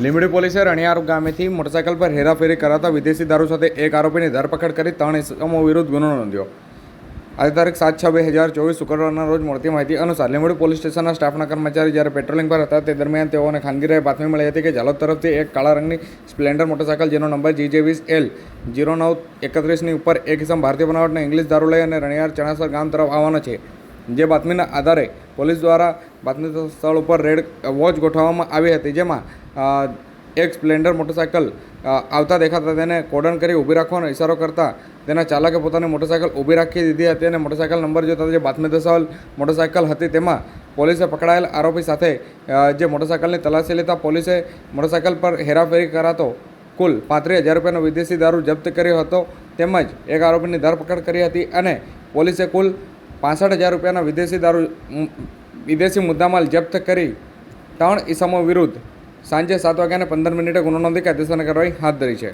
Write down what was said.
લીંબડી પોલીસે રણિયાર ગામેથી મોટરસાયકલ પર હેરાફેરી કરાતા વિદેશી દારૂ સાથે એક આરોપીની ધરપકડ કરી 3 ઇસમો વિરુદ્ધ ગુનો નોંધ્યો. આજે તારીખ 7/6/2024 શુક્રવારના રોજ મળતી માહિતી અનુસાર લીંબડી પોલીસ સ્ટેશનના સ્ટાફના કર્મચારી જ્યારે પેટ્રોલિંગ પર હતા તે દરમિયાન તેઓને ખાનગી બાતમી મળી હતી કે ઝાલોદ તરફથી એક કાળા રંગની સ્પ્લેન્ડર મોટરસાયકલ જેનો નંબર GJ20L0931ની ઉપર એક ઇસમ ભારતીય બનાવટનો ઇંગ્લિશ દારૂ લઈ અને રણિયાર ચણાસર ગામ તરફ આવવાનો છે. જે બાતમીના આધારે પોલીસ દ્વારા બાતમી સ્થળ ઉપર રેડ વોચ ગોઠવવામાં આવી હતી, જેમાં એક સ્પ્લેન્ડર મોટરસાયકલ આવતા દેખાતા તેને કોર્ડન કરી ઊભી રાખવાનો ઇશારો કરતા તેના ચાલકે પોતાની મોટરસાયકલ ઊભી રાખી દીધી હતી અને મોટરસાયકલ નંબર જોતા જે બાતમી દર્શાવેલ મોટરસાયકલ હતી તેમાં પોલીસે પકડાયેલ આરોપી સાથે જે મોટરસાયકલની તલાશી લેતા પોલીસે મોટરસાયકલ પર હેરાફેરી કરાતો કુલ 35,000 રૂપિયાનો વિદેશી દારૂ જપ્ત કર્યો હતો. તેમજ એક આરોપીની ધરપકડ કરી હતી અને પોલીસે કુલ 65,000 રૂપિયાના વિદેશી મુદ્દામાલ જપ્ત કરી 3 ઇસમો વિરુદ્ધ સાંજે 7:15 ગુનો નોંધી કાયદેસરની કાર્યવાહી હાથ ધરી છે.